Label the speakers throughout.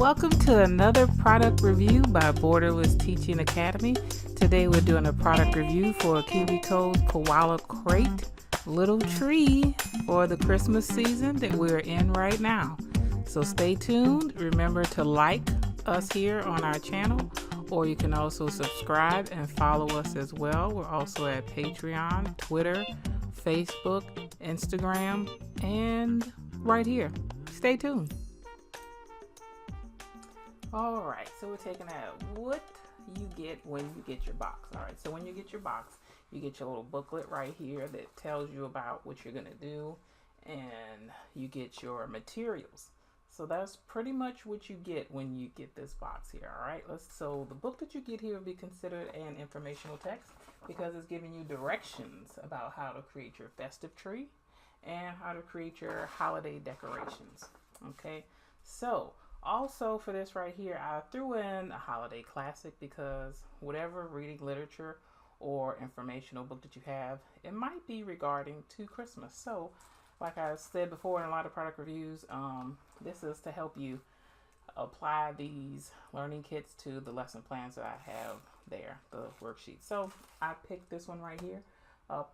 Speaker 1: Welcome to another product review by Borderless Teaching Academy. Today we're doing a product review for KIWI's Koala Crate Little Tree for the Christmas season that we're in right now. So stay tuned. Remember to like us here on our channel, or you can also subscribe and follow us as well. We're also at Patreon, Twitter, Facebook, Instagram, and right here. Stay tuned. All right, so we're taking out what you get when you get your box. All right, so when you get your box, you get your little booklet right here that tells you about what you're gonna do, and you get your materials. So that's pretty much what you get when you get this box here. All right, so the book that you get here will be considered an informational text because it's giving you directions about how to create your festive tree and how to create your holiday decorations. Okay, so also for this right here, I threw in a holiday classic because whatever reading literature or informational book that you have, it might be regarding to Christmas. So like I said before in a lot of product reviews, this is to help you apply these learning kits to the lesson plans that I have there, the worksheet. So I picked this one right here,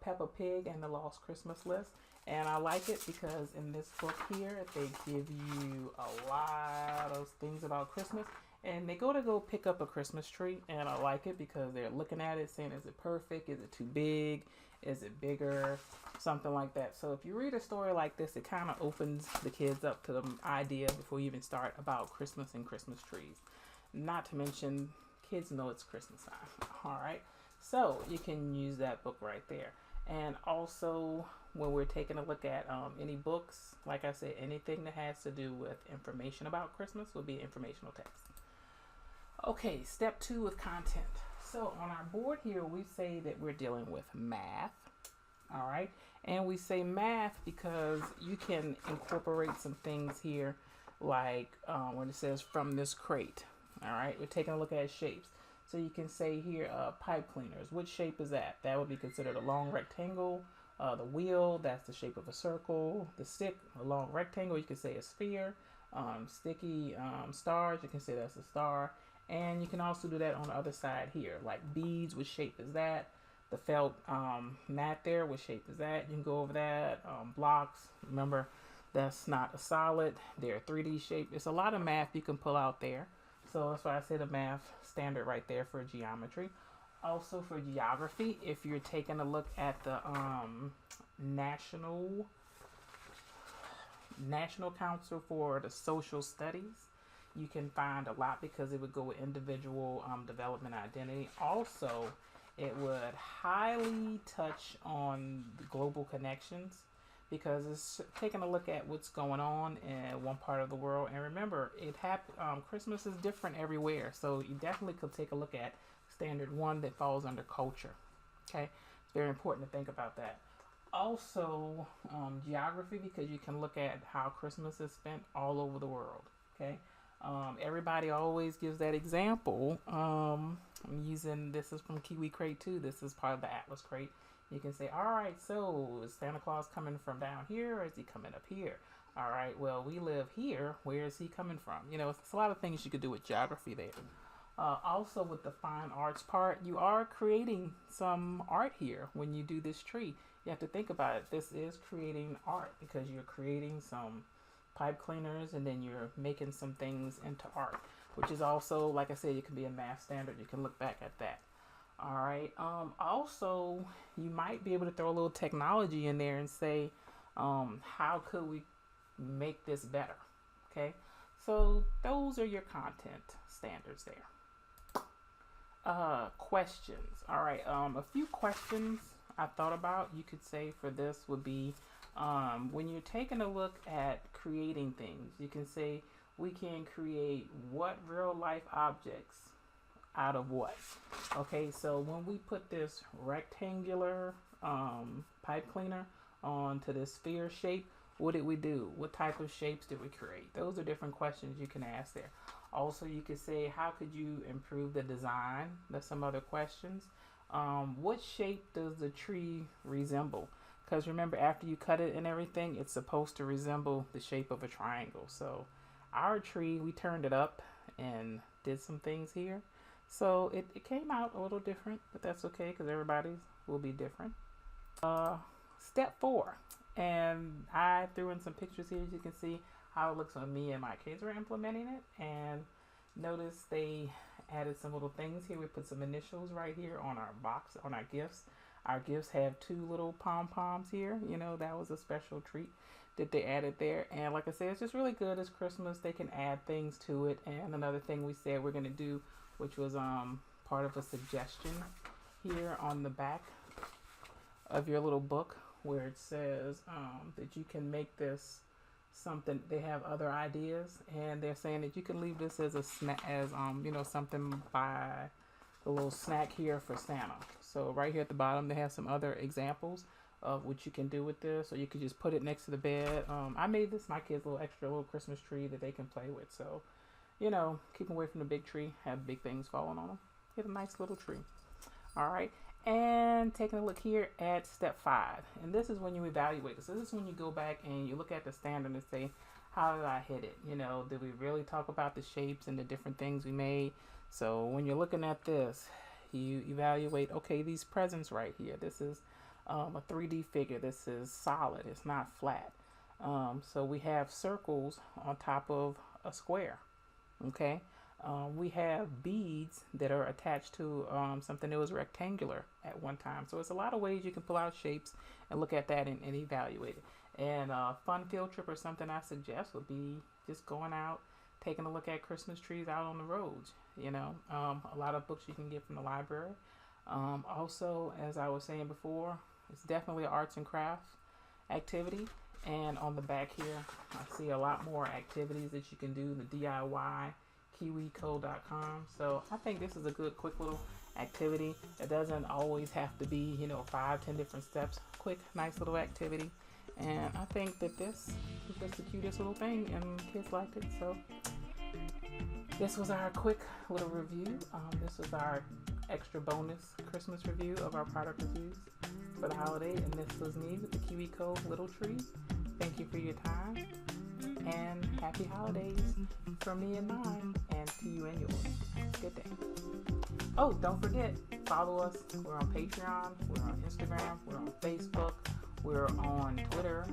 Speaker 1: Peppa Pig and the Lost Christmas List. And I like it because in this book here, they give you a lot of things about Christmas. And they go pick up a Christmas tree. And I like it because they're looking at it saying, is it perfect? Is it too big? Is it bigger? Something like that. So if you read a story like this, it kind of opens the kids up to the idea before you even start about Christmas and Christmas trees. Not to mention, kids know it's Christmas time. All right. So you can use that book right there. And also, when we're taking a look at any books, like I said, anything that has to do with information about Christmas will be informational text. Okay, step 2 with content. So on our board here, we say that we're dealing with math. All right, and we say math because you can incorporate some things here, like when it says from this crate. All right, we're taking a look at shapes. So you can say here, pipe cleaners. Which shape is that? That would be considered a long rectangle. The wheel, that's the shape of a circle. The stick, a long rectangle, you can say a sphere. Sticky stars, you can say that's a star. And you can also do that on the other side here, like beads, what shape is that? The felt mat there, what shape is that? You can go over that. Blocks, remember, that's not a solid. They're 3D shape. It's a lot of math you can pull out there. So that's why I say the math standard right there for geometry. Also for geography, if you're taking a look at the National Council for the Social Studies, you can find a lot because it would go with individual development identity. Also, it would highly touch on the global connections because it's taking a look at what's going on in one part of the world. And remember, Christmas is different everywhere, so you definitely could take a look at standard 1 that falls under culture. Okay, it's very important to think about that. Also, geography, because you can look at how Christmas is spent all over the world. Okay, everybody always gives that example. I'm using, this is from KIWI Crate 2. This is part of the Atlas Crate. You can say, all right, so is Santa Claus coming from down here or is he coming up here? All right, well, we live here. Where is he coming from? You know, it's a lot of things you could do with geography there. Also with the fine arts part, you are creating some art here when you do this tree. You have to think about it. This is creating art because you're creating some pipe cleaners and then you're making some things into art, which is also, like I said, it can be a math standard. You can look back at that. All right. Also, you might be able to throw a little technology in there and say, how could we make this better? Okay. So those are your content standards there. Questions. All right. A few questions I thought about you could say for this would be, when you're taking a look at creating things, you can say, we can create what real life objects out of what? Okay, so when we put this rectangular pipe cleaner onto this sphere shape, what did we do? What type of shapes did we create? Those are different questions you can ask there. Also, you could say, how could you improve the design? That's some other questions. What shape does the tree resemble? Because remember, after you cut it and everything, it's supposed to resemble the shape of a triangle. So Our tree, we turned it up and did some things here. So it came out a little different, but that's okay because everybody's will be different. Step 4. And I threw in some pictures here. As you can see how it looks when me and my kids were implementing it. And notice they added some little things here. We put some initials right here on our box, on our gifts. Our gifts have 2 little pom-poms here. You know, that was a special treat that they added there. And like I said, it's just really good. It's Christmas. They can add things to it. And another thing we said we're going to do, which was part of a suggestion here on the back of your little book, where it says that you can make this something. They have other ideas, and they're saying that you can leave this as a snack, as you know, something by the little snack here for Santa. So right here at the bottom, they have some other examples of what you can do with this, or you could just put it next to the bed. I made this my kids' little extra little Christmas tree that they can play with. So, you know, keep them away from the big tree, have big things falling on them. Get a nice little tree. All right. And taking a look here at step 5. And this is when you evaluate this. So this is when you go back and you look at the standard and say, how did I hit it? You know, did we really talk about the shapes and the different things we made? So when you're looking at this, you evaluate, okay, these presents right here. This is a 3D figure. This is solid. It's not flat. So we have circles on top of a square. Okay. We have beads that are attached to something that was rectangular at one time. So it's a lot of ways you can pull out shapes and look at that and evaluate it. And a fun field trip or something I suggest would be just going out, taking a look at Christmas trees out on the roads. You know, a lot of books you can get from the library. Also, as I was saying before, it's definitely an arts and crafts activity. And on the back here, I see a lot more activities that you can do, the DIY. KIWI.com. So I think this is a good quick little activity. It doesn't always have to be, you know, 5-10 different steps. Quick, nice little activity. And I think that this is just the cutest little thing, and kids liked it. So this was our quick little review. This was our extra bonus Christmas review of our product reviews for the holiday. And this was me with the KIWI little tree. Thank you for your time, and happy holidays from me and mine, and to you and yours. Good day. Oh, don't forget, follow us. We're on Patreon, we're on Instagram, we're on Facebook, we're on Twitter.